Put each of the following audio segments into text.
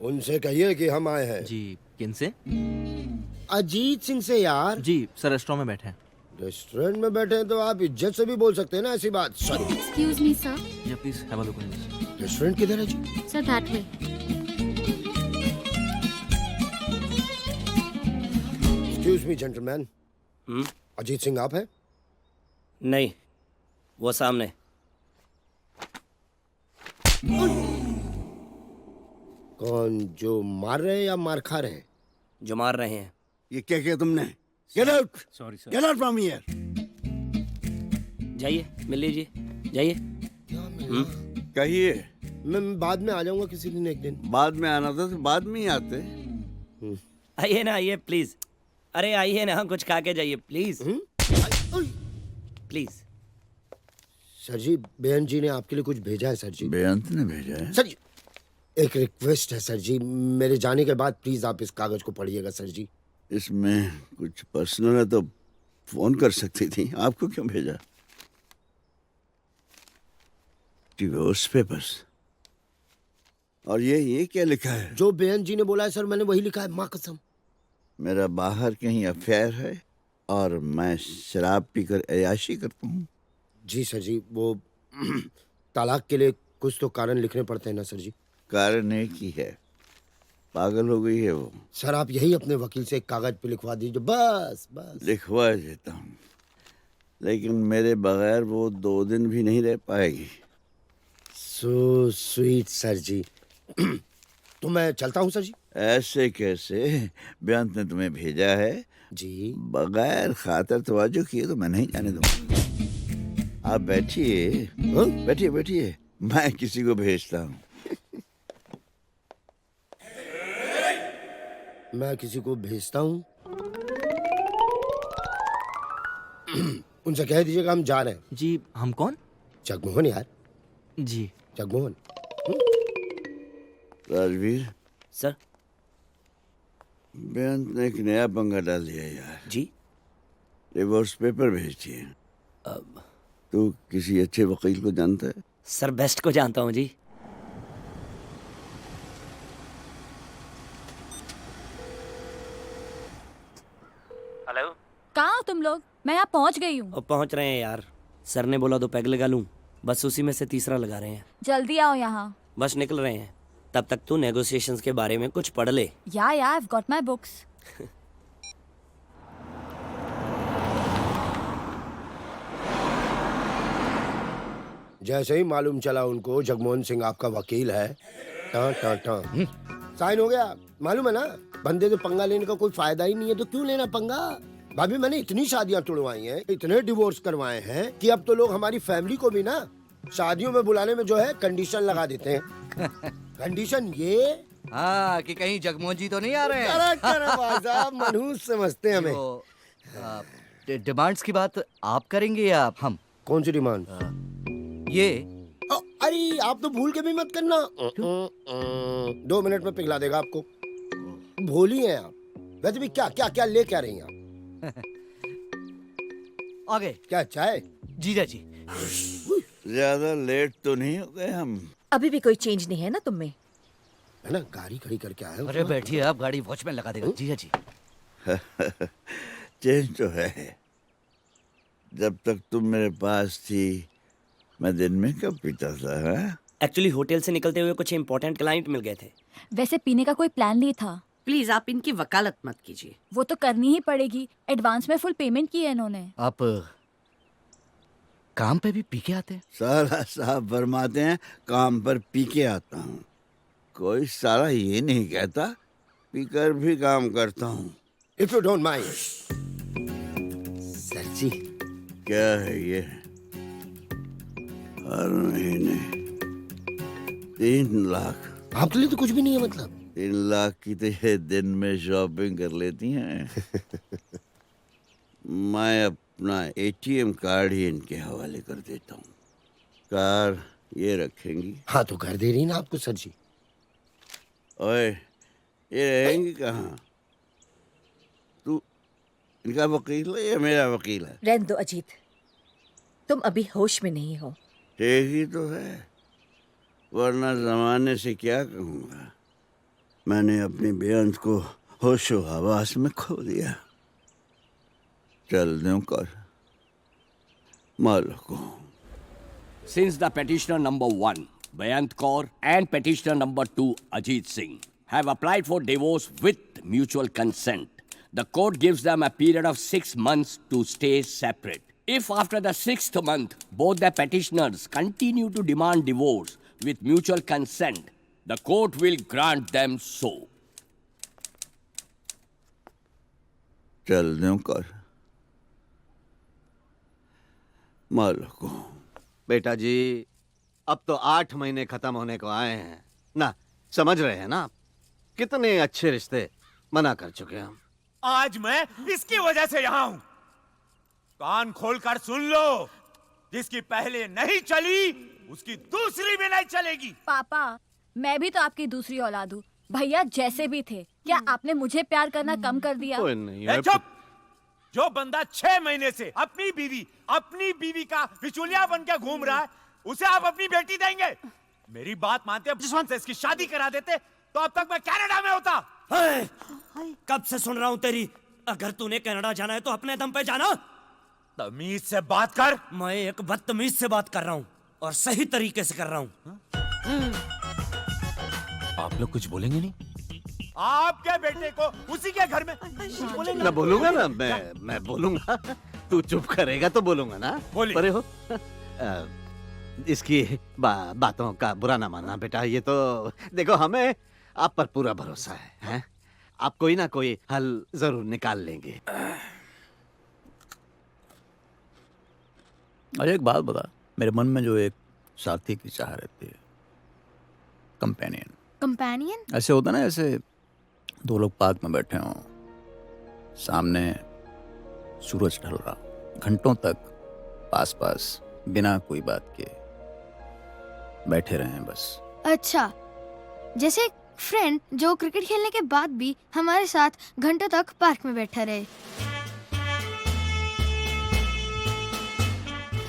उनसे कहिए कि हम आए हैं। जी किन से? अजीत सिंह से यार। जी सर रेस्टोरेंट में बैठे हैं। रेस्टोरेंट में बैठे हैं तो आप इज्जत से भी बोल सकते हैं ना ऐसी बात। सॉरी। Excuse me, sir. या please have a look in this. Restaurant किधर है जी? Sir, that way. Excuse me gentleman. Ajit Singh आप हैं? नहीं, वो सामने। कौन, जो मार रहे हैं या मार खा रहे हैं? जो मार रहे हैं। ये क्या किया तुमने? Get out! Sorry sir. Get out from here! जाइए, मिल लीजिए, जाइए। कहिए। मैं बाद में आ जाऊंगा किसी दिन, एक दिन। बाद में आना था तो बाद में ही आते। आइए ना, आइए प्लीज। अरे आइए ना, कुछ खा के जाइए प्लीज। प्लीज। सर जी, बेअन जी ने आपके लिए कुछ भेजा है सर जी। बेअंत ने भेजा है? सर जी, एक रिक्वेस्ट है सर जी, मेरे जाने के बाद प्लीज आप इस कागज को पढ़िएगा सर जी। इसमें कुछ पर्सनल है तो फोन कर सकती थी, आपको क्यों भेजा? Divorce papers. और ये क्या लिखा है? जो बेअन जी ने बोला है सर, मैंने वही लिखा है, माँ कसम। मेरा बाहर कहीं अफेयर है और मैं शराब पीकर अय्याशी करता हूँ। जी सर जी, वो तलाक के लिए कुछ तो कारण लिखने पड़ते हैं ना सर जी। कारण एक ही है, पागल हो गई है वो। सर आप यही अपने वकील से एक कागज पे लिखवा दीजिए, बस बस। लिखवा देता हूँ, लेकिन मेरे बगैर वो 2 दिन भी नहीं रह पाएगी। सो स्वीट सर जी। तो मैं चलता हूँ सर जी। ऐसे कैसे? बेअंत ने तुम्हें भेजा है जी। बगैर खातर तवज्जो किए तो मैं नहीं जाने दूंगा। आप बैठिए। हाँ? बैठिए बैठिए, मैं किसी को भेजता हूँ। मैं किसी को भेजता हूँ। उनसे कह दीजिएगा हम जा रहे हैं। जी हम कौन? जगमोहन यार, जी जगमोहन। राजवीर, सर। बेअंत ने एक नया पंगा डाल दिया यार। जी। डिवोर्स पेपर भेज दिए। अब तू किसी अच्छे वकील को जानता है? सर बेस्ट को जानता हूँ जी। हेलो। कहाँ हो तुम लोग? मैं यहाँ पहुँच गई हूँ। अब पहुँच रहे हैं यार। सर ने बोला तो पैग लगा लूँ, बस उसी में से तीसरा लगा रहे हैं। जल्दी आओ यहाँ। बस निकल रहे हैं। तब तक तू नेगोशिएशंस के बारे में कुछ पढ़ ले। या I've got my books. जैसे ही मालूम चला उनको जगमोहन सिंह आपका वकील है, टां टां टां साइन हो गया। मालूम है ना, बंदे से पंगा लेने का कोई फायदा ही नहीं है, तो क्यों लेना पंगा। भाभी मैंने इतनी शादियां तुड़वाई हैं, इतने डिवोर्स करवाए हैं कि अब तो लोग हमारी फैमिली को भी ना शादियों में बुलाने में जो है कंडीशन लगा देते हैं। कंडीशन ये हाँ कि कहीं जगमोहन जी तो नहीं आ रहे हैं। करेक्ट भाई साहब, मनहूस समझते हैं हमें। वो, डिमांड्स की बात आप करेंगे या हम? कौन सी डिमांड? ये अरे आप तो भूल के भी मत करना। 2 मिनट में पिघला देगा आपको। भोली हैं आप। वैसे भी क्या क्या क्या ले क्या रही हैं आप? आगे क्या चाय? जीजा जी। ज्यादा लेट तो नहीं हो गए हम? अभी भी कोई चेंज नहीं है ना तुम में? है ना, गाड़ी खड़ी करके आए हो। अरे बैठिए, आप गाड़ी वॉचमैन लगा देगा। जीजा जी। चेंज तो है। जब तक तुम मेरे पास थी मैं दिन में कब पीता था? हाँ? एक्चुअली होटल से निकलते हुए कुछ इंपॉर्टेंट क्लाइंट मिल गए थे। वैसे पीने का कोई प्लान नहीं था। प्लीज आप इनकी वकालत मत कीजिए। वो तो करनी ही पड़ेगी, एडवांस में फुल पेमेंट की है इन्होंने। आप काम पे भी पी के आते हैं? साला साहब फरमाते हैं काम पर पी के आता हूँ। कोई साला ये नहीं कहता पीकर भी काम करता हूँ। If you don't mind. Sir ji. क्या है ये? हर महीने 3 लाख। आपके लिए तो कुछ भी नहीं है मतलब। 3 लाख की तो ये दिन में शॉपिंग कर लेती हैं। मैं अपना ATM कार्ड ही इनके हवाले कर देता हूँ। कार ये रखेंगी। हाँ तो कर दे रही ना आपको सर जी। ओए, ये रहेंगी कहाँ? तू इनका वकील है या मेरा वकील है? रहने दो अजीत, तुम अभी होश में नहीं हो। ठीक ही तो है, वरना जमाने से क्या कहूँगा। मैंने अपनी बेअंत को होशो हवास में खो दिया। चल दूं कर मालिक। Since the petitioner number 1, Bayant Kaur, and petitioner number 2, Ajit Singh, have applied for divorce with mutual consent, the court gives them a period of 6 months to stay separate. If after the 6th month both the petitioners continue to demand divorce with mutual consent, the court will grant them so. चल दूं कर मालिक। बेटा जी, अब तो 8 महीने खत्म होने को आए हैं ना, समझ रहे हैं ना आप? कितने अच्छे रिश्ते मना कर चुके हैं हम। आज मैं इसकी वजह से यहाँ हूँ। कान खोलकर सुन लो, जिसकी पहले नहीं चली उसकी दूसरी भी नहीं चलेगी। पापा, मैं भी तो आपकी दूसरी औलाद हूँ। भैया जैसे भी थे, क्या आपने मुझे प्यार करना कम कर दिया? कोई नहीं ए, है। चुप! जो बंदा 6 महीने से अपनी बीवी का बिचौलिया बन के घूम रहा है, उसे आप अपनी बेटी देंगे? मेरी बात मानते जसवंत से इसकी शादी करा देते तो अब तक मैं कनाडा में होता। कब से सुन रहा हूँ तेरी। अगर तूने कनाडा जाना है तो अपने दम पे जाना। तमीज से बात कर। मैं एक बदतमीज से बात कर रहा हूँ और सही तरीके से कर रहा हूँ। आप लोग कुछ बोलेंगे नहीं? आपके बेटे को उसी के घर में बोलेंगे? मैं बोलूंगा ना, मैं बोलूंगा। तू चुप करेगा तो बोलूंगा ना। बोलिए। परे हो। इसकी बातों का बुरा ना मानना बेटा। ये तो देखो, हमें आप पर पूरा भरोसा है? आप कोई ना कोई हल जरूर निकाल लेंगे। अरे एक बात बता, मेरे मन में जो एक साथी की चाह रहती है, कंपेनियन। कंपेनियन? ऐसे होता ना, ऐसे 2 लोग पार्क में बैठे हों, सामने सूरज ढल रहा, घंटों तक पास पास बिना कोई बात के बैठे रहें बस। अच्छा, जैसे एक फ्रेंड जो क्रिकेट खेलने के बाद भी हमारे साथ घंटों तक पार्क में बैठा रहे।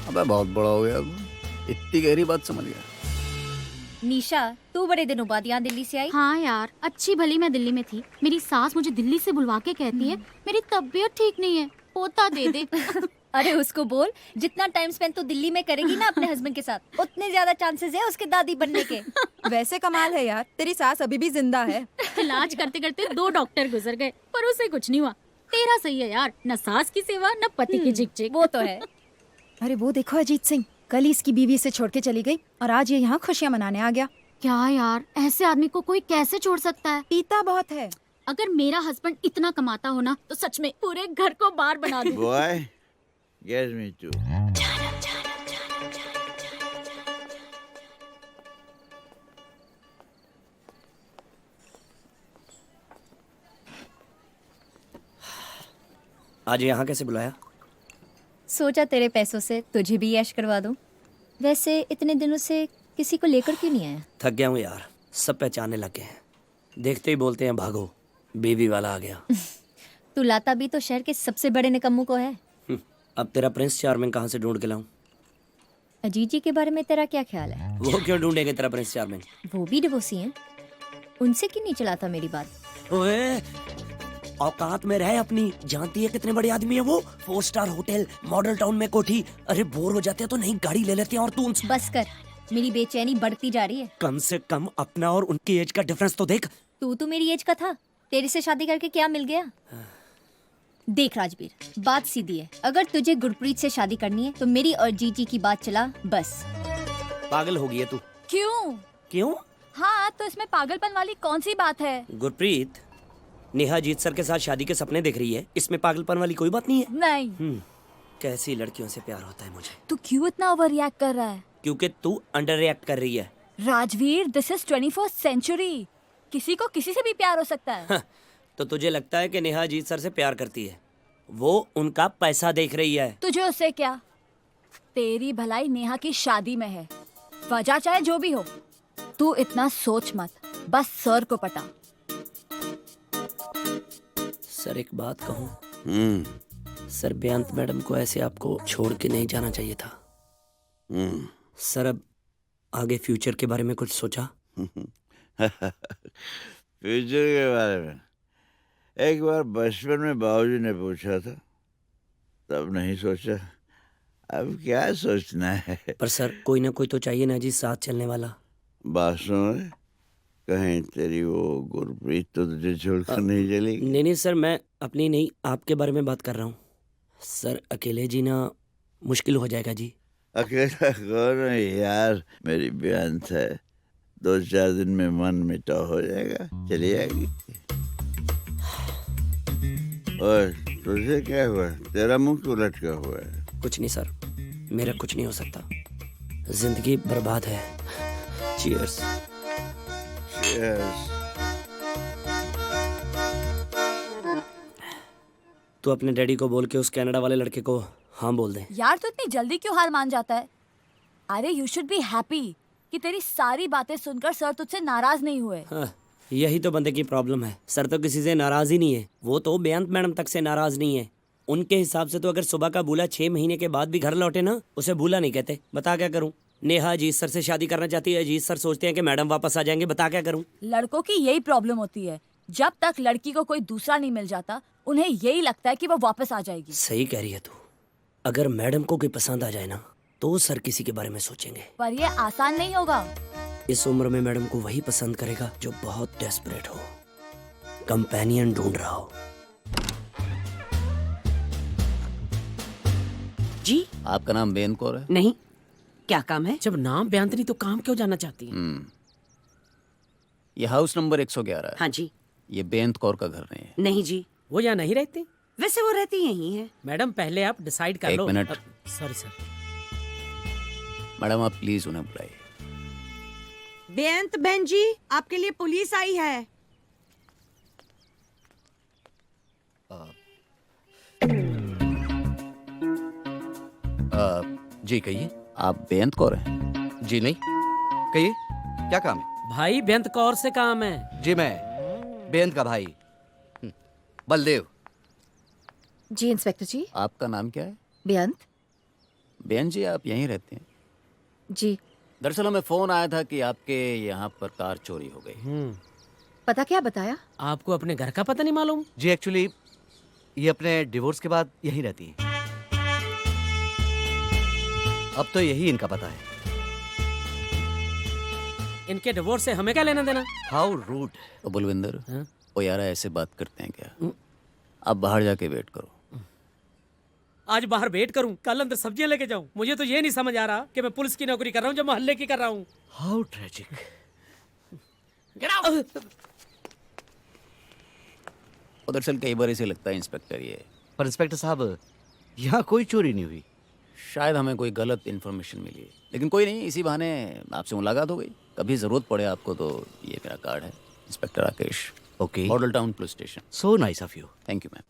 अबे बहुत बड़ा हो गया अब, इतनी गहरी बात समझ गया। निशा, तू बड़े दिनों बाद यहाँ दिल्ली से आई? हाँ यार, अच्छी भली मैं दिल्ली में थी। मेरी सास मुझे दिल्ली से बुलवा के कहती है मेरी तबीयत ठीक नहीं है, पोता दे दे। अरे उसको बोल, जितना टाइम स्पेंड तू दिल्ली में करेगी ना अपने हस्बैंड के साथ, उतने ज्यादा चांसेस है उसके दादी बनने के। वैसे कमाल है यार, तेरी सास अभी भी जिंदा है। इलाज करते करते 2 डॉक्टर गुजर गए पर उसे कुछ नहीं हुआ। तेरा सही है यार, न सास की सेवा न पति की झिकझिक। वो तो है। अरे वो देखो अजीत सिंह, कल ही इसकी बीवी से छोड़ के चली गई और आज ये यहाँ खुशियाँ मनाने आ गया। क्या यार, ऐसे आदमी को कोई कैसे छोड़ सकता है? पीता बहुत है। अगर मेरा हस्बैंड इतना कमाता हो ना तो सच में पूरे घर को बार बना दूं। Boy, get me too. आज यहाँ कैसे बुलाया? सोचा तेरे पैसों से तुझे भी ऐश करवा दूं। वैसे इतने दिनों से किसी को लेकर क्यों नहीं आया? थक गया हूँ यार, सब पहचानने लगे हैं। देखते ही बोलते हैं भागो, बेबी वाला आ गया। तू लाता भी तो शहर के सबसे बड़े निकम्मों को है। अब तेरा प्रिंस चार्मिंग कहाँ से ढूंढ के लाऊं? अजीत जी के बारे में तेरा क्या ख्याल है? वो क्यों ढूंढेंगे तेरा प्रिंस चार्मिंग? वो भी डिवोर्सी हैं। उनसे क्यों नहीं चलाता मेरी बात? ओए, औकात में रहे अपनी। जानती है कितने बड़े आदमी है वो? 4 स्टार होटल, मॉडल टाउन में कोठी। अरे बोर हो जाते हैं तो नई गाड़ी ले लेते हैं। और तू उनसे बस कर, मेरी बेचैनी बढ़ती जा रही है। कम से कम अपना और उनकी एज का डिफरेंस तो देख। तू तो मेरी एज का था, तेरे से शादी करके क्या मिल गया? देख राजवीर, बात सीधी है। अगर तुझे गुरप्रीत से शादी करनी है तो मेरी और जीजी की बात चला बस। पागल हो गई है तू। क्यों? क्यों? हाँ, तो इसमें पागलपन वाली कौन सी बात है? गुरप्रीत, नेहा जीत सर के साथ शादी के सपने देख रही है, इसमें पागलपन वाली कोई बात नहीं है। नहीं। कैसी लड़कियों से प्यार होता है मुझे। तू क्यों इतना ओवर रिएक्ट कर रहा है? क्योंकि तू अंडर रिएक्ट कर रही है। Rajveer, this is 21st century. किसी को किसी से भी प्यार हो सकता है। तो तुझे लगता है कि नेहा जीत सर से प्यार करती है? वो उनका पैसा देख रही है। तुझे उससे क्या? तेरी भलाई नेहा की शादी में है, वजह चाहे जो भी हो। तू इतना सोच मत, बस सर को पटा। सर एक बात कहूँ? सर बेअंत मैडम को ऐसे आपको छोड़ के नहीं जाना चाहिए था। सर अब आगे फ्यूचर के बारे में कुछ सोचा? फ्यूचर के बारे में एक बार बचपन में बाबूजी ने पूछा था, तब नहीं सोचा, अब क्या सोचना है। पर सर कोई ना कोई तो चाहिए ना जी साथ चलने वाला। बात सुन रहे, कहीं तेरी वो गुरप्रीत तो तुझे छोड़कर नहीं चलेगी। नहीं सर, मैं अपनी नहीं आपके बारे में बात कर रहा हूँ। सर अकेले जीना मुश्किल हो जाएगा जी। अकेला कौन है यार, मेरी बेअंत है, 2-4 दिन में मन मिटाव हो जाएगा, चली जाएगी। और तुझे क्या हुआ, तेरा मुंह क्यों लटका हुआ है? कुछ नहीं सर, मेरा कुछ नहीं हो सकता, जिंदगी बर्बाद है। चीयर्स। Cheers. तू अपने डैडी को बोल के उस कनाडा वाले लड़के को हाँ बोल दे। यार तू इतनी जल्दी क्यों हार मान जाता है? अरे यू शुड बी हैप्पी कि तेरी सारी बातें सुनकर सर तुझसे नाराज नहीं हुए। हाँ, यही तो बंदे की प्रॉब्लम है। सर तो किसी से नाराज ही नहीं है, वो तो बेअंत मैडम तक से नाराज नहीं है। उनके हिसाब से तो अगर सुबह का बूला 6 महीने के बाद भी घर लौटे ना, उसे बूला नहीं कहते। बता क्या करूं? नेहा अजीत सर से शादी करना चाहती है, अजीत सर सोचते हैं कि मैडम वापस आ जाएंगे। बता क्या करूं? लड़कों की यही प्रॉब्लम होती है, जब तक लड़की को कोई दूसरा नहीं मिल जाता उन्हें यही लगता है कि वो वापस आ जाएगी। सही कह रही है तू। अगर मैडम को कोई पसंद आ जाए ना, तो सर किसी के बारे में सोचेंगे। पर ये आसान नहीं होगा। इस उम्र में मैडम को वही पसंद करेगा जो बहुत डेस्परेट हो, कंपेनियन ढूंढ रहा हो। जी आपका नाम बेअंत कौर है? नहीं, क्या काम है? जब नाम बेअंत नहीं तो काम क्यों जानना चाहती है? ये हाउस नंबर 111 है। हाँ जी। ये बेअंत कौर का घर नहीं है। नहीं जी, वो यहाँ नहीं रहती। वैसे वो रहती यहीं है। मैडम पहले आप डिसाइड कर लो। एक मिनट। Sorry sir. मैडम आप प्लीज उन्हें बुलाइए। बेअंत बहन जी, आपके लिए पुलिस आई है। जी कहिए। आप बेअंत कौर हैं? जी नहीं, कहिए क्या काम है? भाई बेअंत कौर से काम है। जी मैं बेअंत का भाई बलदेव। जी इंस्पेक्टर जी। आपका नाम क्या है? बेअंत। बेअंत जी आप यहीं रहते हैं? जी। दरअसल हमें फोन आया था कि आपके यहाँ पर कार चोरी हो गई। पता क्या बताया? आपको अपने घर का पता नहीं मालूम? जी एक्चुअली ये अपने डिवोर्स के बाद यहीं रहती हैं। अब तो यही इनका पता है। इनके डिवोर्स से हमें क्या लेना देना? How rude. तो बुलविंदर, वो यार ऐसे बात करते हैं क्या? आप बाहर जाके वेट करो। आज बाहर वेट करूं, कल अंदर सब्जियां लेके जाऊं। मुझे तो ये नहीं समझ आ रहा कि मैं पुलिस की नौकरी कर रहा हूं जो मोहल्ले की कर रहा हूं। How tragic. दरअसल कई बार ऐसे लगता है इंस्पेक्टर ये, पर इंस्पेक्टर साहब यहाँ कोई चोरी नहीं हुई। शायद हमें कोई गलत इन्फॉर्मेशन मिली है, लेकिन कोई नहीं, इसी बहाने आपसे मुलाकात हो गई। कभी जरूरत पड़े आपको तो ये मेरा कार्ड है। Inspector Rakesh, okay, model town police station. So nice of you. Thank you ma'am.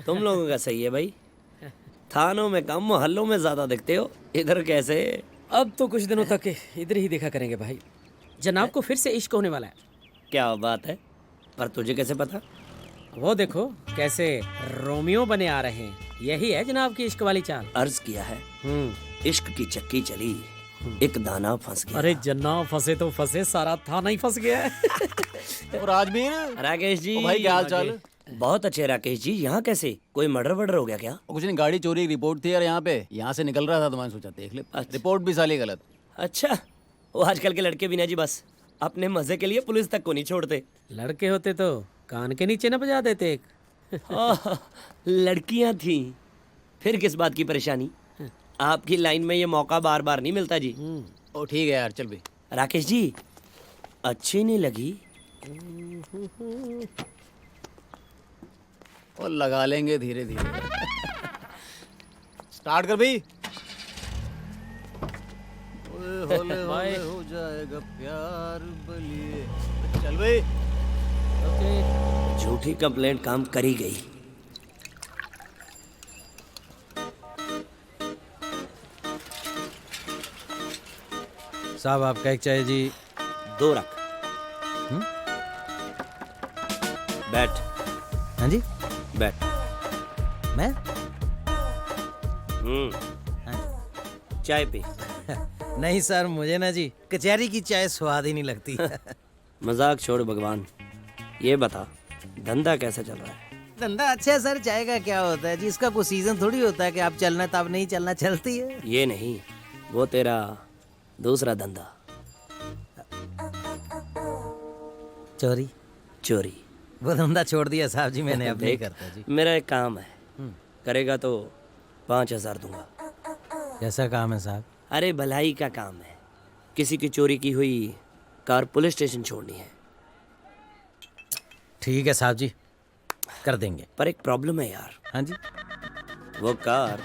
तुम लोगों का सही है भाई, थानों में कम मोहल्लों में ज्यादा दिखते हो। इधर कैसे? अब तो कुछ दिनों तक इधर ही देखा करेंगे भाई। जनाब को फिर से इश्क होने वाला है। क्या बात है? पर तुझे कैसे पता? वो देखो कैसे रोमियो बने आ रहे हैं। यही है जनाब की इश्क वाली चाल। अर्ज किया है, इश्क की चक्की चली, एक दाना फंस गया। अरे जनाब फंसे तो फंसे, सारा थाना ही फंस गया है। और राजवीर, राकेश जी। भाई क्या हाल चाल? बहुत अच्छे राकेश जी। यहाँ कैसे? कोई मर्डर वर्डर हो गया क्या? कुछ नहीं, गाड़ी चोरी की रिपोर्ट थी यार यहाँ पे। यहाँ से निकल रहा था तो मैंने सोचा देख ले। रिपोर्ट भी साली गलत। अच्छा, वो आजकल के लड़के भी ना जी बस अपने मजे के लिए पुलिस तक को नहीं छोड़ते। लड़के होते तो कान के नीचे न बजा देते एक। लड़कियां थी, फिर किस बात की परेशानी? आपकी लाइन में ये मौका बार बार नहीं मिलता जी। ओ ठीक है यार, चल भी। राकेश जी, अच्छी नहीं लगी? और लगा लेंगे धीरे धीरे। स्टार्ट कर भाई। होले होले हो जाएगा प्यार बलिए। चल भाई। झूठी कंप्लेंट काम करी गई। साहब आपका एक चाहिए जी। 2 रख। बैठ। हाँ जी। बैठ। मैं चाय पी। नहीं सर, मुझे ना जी कचहरी की चाय स्वाद ही नहीं लगती। मजाक छोड़ भगवान, ये बता धंधा कैसा चल रहा है? धंधा अच्छा है सर, चाय का क्या होता है जी, इसका कोई सीजन थोड़ी होता है कि आप चलना तब नहीं चलना, चलती है। ये नहीं, वो तेरा दूसरा धंधा। चोरी? चोरी वो धंधा छोड़ दिया साहब जी मैंने, अब नहीं देख, करता जी। मेरा एक काम है, करेगा तो 5,000 दूंगा। कैसा काम है साहब? अरे भलाई का काम है, किसी की चोरी की हुई कार पुलिस स्टेशन छोड़नी है। ठीक है साहब जी, कर देंगे। पर एक प्रॉब्लम है यार। हाँ जी? वो कार